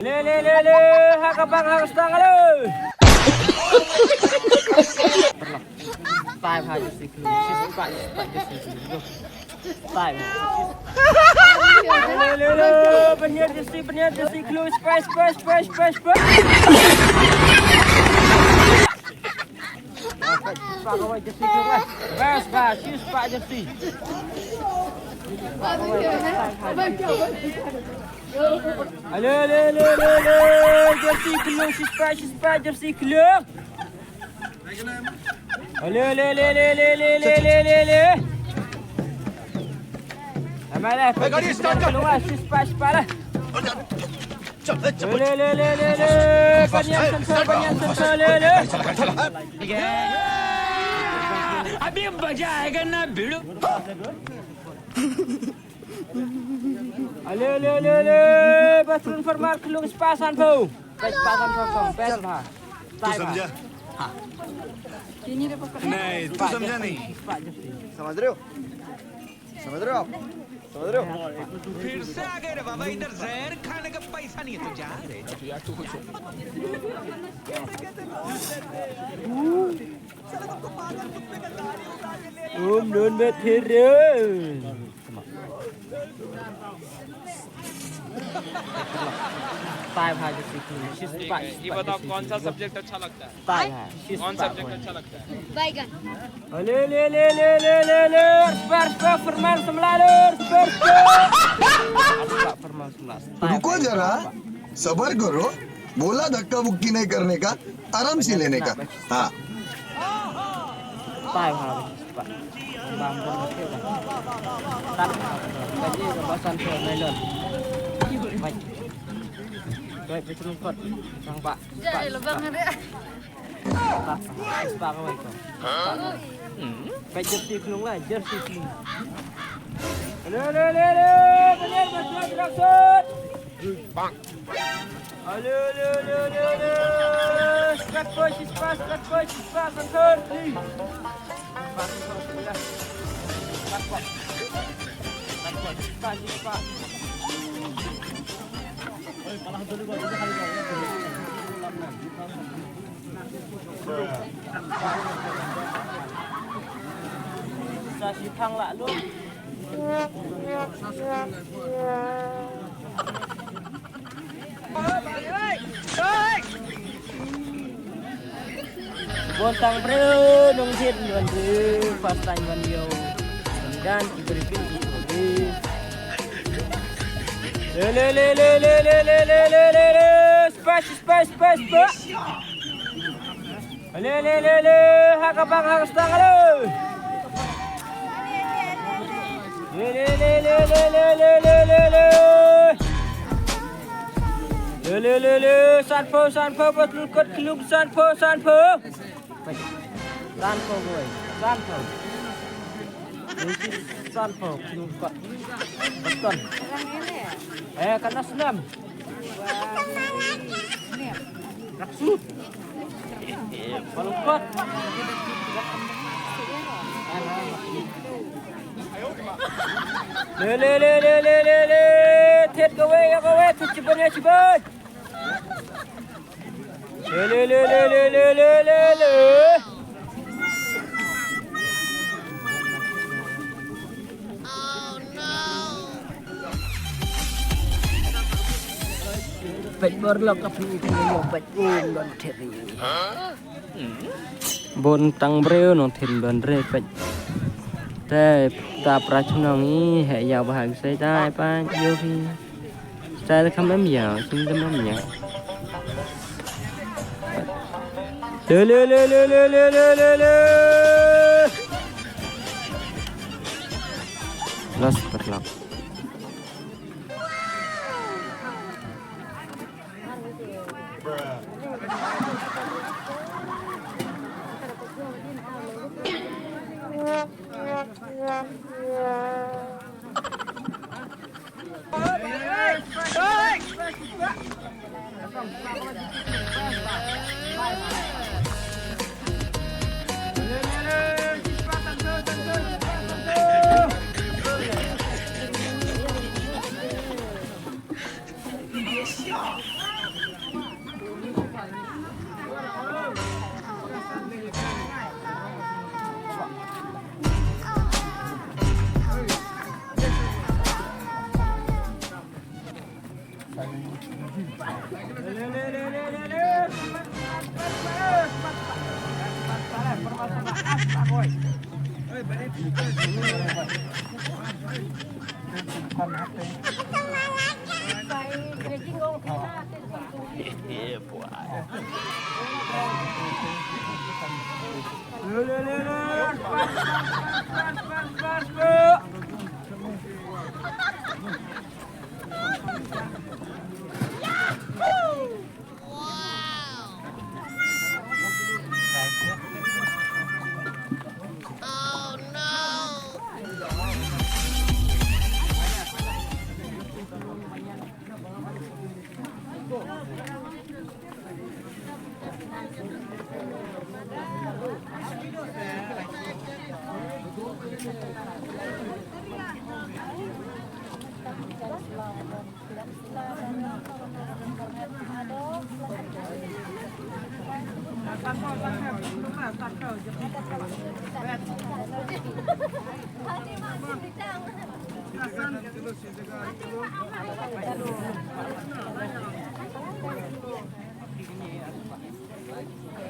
Le, hakabang harus tangan lu. Time hai just siklu. She's pak just siklu. Time. Le, benyat just siklu. Space. Pak kau just siklu kan. Bas, she's pak just siklu. Alo, jersey kelung, she's pak jersey kelung. Alo. Amalah, gaड़ी स्टार्ट कर लूंगा, she's pak lah. Le, banyak sensor, le. अभी मजा आएगा ना भिड़ो ले bathroom formal kelung sepasan po sepasan po pes bha तू समझा? हाँ नहीं तू समझा नहीं समझ रहे हो आप समझ रहे हो फिर से आ गए रे बाबा इधर जहर खाने का पैसा नहीं है तू जा रे nun betir ताई भाई जैसी ये बताओ कौन सा सब्जेक्ट अच्छा लगता है ताई भाई कौन सब्जेक्ट अच्छा लगता है बैगन ले स्पर फरमान समलालो स्पर फरमान समला रुको जरा सबर करो बोला धक्का मुक्की नहीं करने का आराम से लेने का हाँ ताई भाई spur bang tak gaji kebasan ke melon baik baik betul kot bang pak jadi lubang ada pak kau itu baik jersey kelung lah jersey kelung le benar betul raksud bang le strat push antar Sa thang lại luôn. Bontang bro, nung hit luan bro, fast time one yo, dan diberi pintu bro. Le, space. Le, hakabang harus tangan lu. Le, sanpo betul kot kelung sanpo. Sanpo boy, sanpo. Ini sanpo kelung kot. Betul. Karena senam. Raksud. Balukot. Le. Tet gawe, cepat. Le. Bạch borlok kapi yo bạch don theri. Bon tang breu non thin don re bạch. Te ta prachunong ni he yaw bahag sai dai pa yo phi. Sai kham em yaw sin dam em yaw. Le. Las berlok.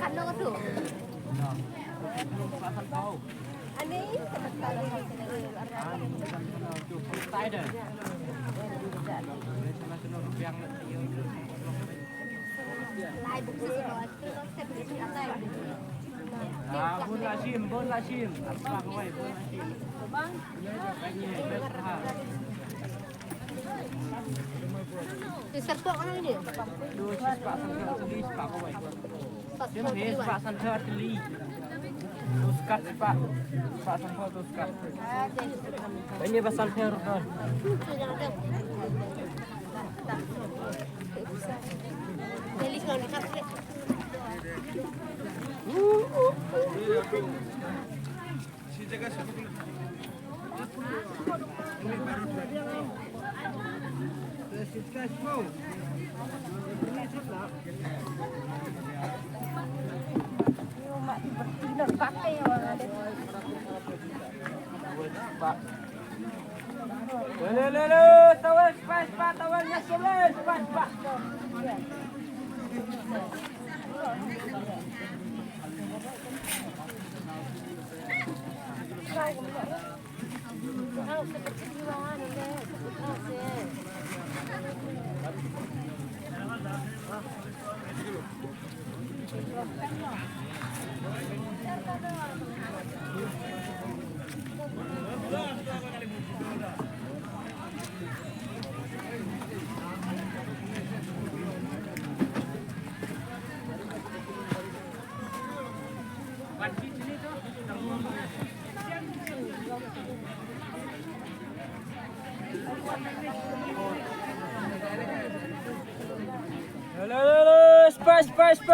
Ano ka to? Ano yun? Lai bukti sih, terus saya beli apa ya? Bun Lashim. Apa kau Bun Lashim? Bang, diserpok kan ini? Dua sepak santer teli sepak kau Dia ni sepak santer teli. Tuskat sepak santer tuskat. Ini pasal santer kan. Jadi kalau dekat Tawal cepat, tawalnya sulit, cepat.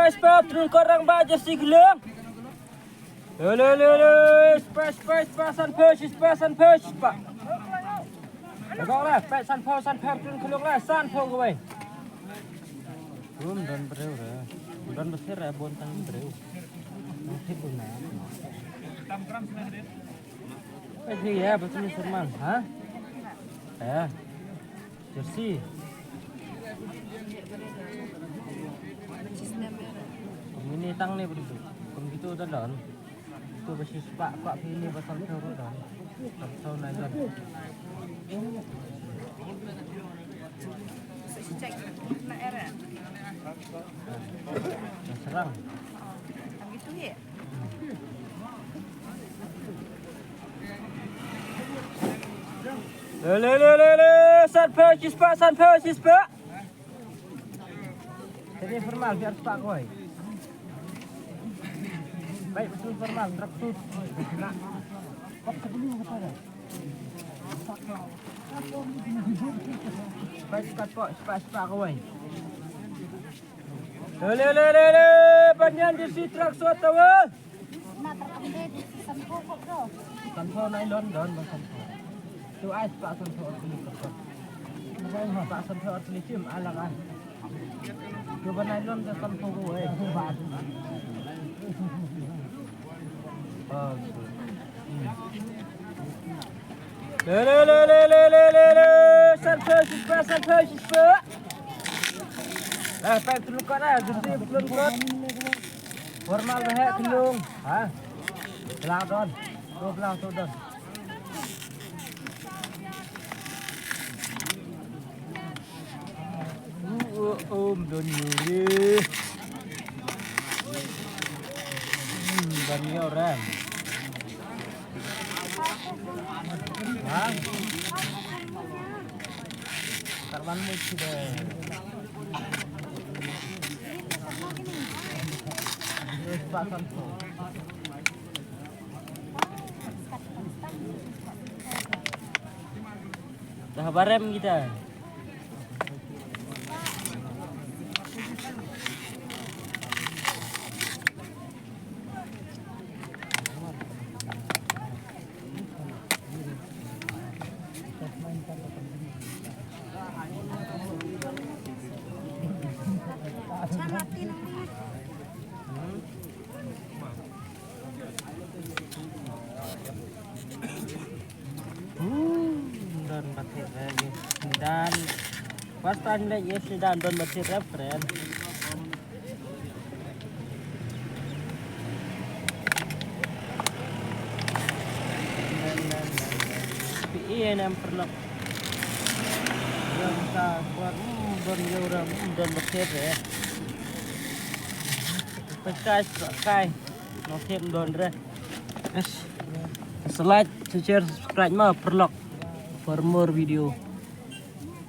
Cepat, turun korang baju si gelung. Cepat, sanpau, cepat. Bagailah, sanpau, turun kelung lah, sanpau kau. Belum dan bereu dah. Dan besar ya bontang bereu. Nanti guna. Ya, betul ni Firman, ha? Ya. Jersey. Ini tang ni begitu. Begitu dah don. Tu bersih pak pilih pasal terus don. Pasal naik don. cek nak era. Serang. Gitu ya. Le, sanpau cispa. Jadi formal biar cepat koi. Baik betul formal, raksut. Nak. Kok sebelum apa dah? Baik cepat koi. Le, panjang di si raksut awal. Nak terupdate sanpau kok bro. Sanpau naik London sanpau. Tu ais pak sanpau asli kok. Bukan pak sanpau asli cim alang ah. Coba nailon ke sanpau gue, bat. Le, sanpau cispa. Pek dulu kan gede belum kan. Formal bahaya kelung. Hah? Belah don. Tuh belah tuh don. Don yuri. Don orang. Hah? Karwan mu sudah. Pasan tuh. Dah barem kita. Dan batik lagi. Dan pas tanda yes dan don batik referen. Iya yang pernah yang tak buat don orang don batik ya. Pekai notif don re. Yes. Like, share, subscribe ma perlok for more video.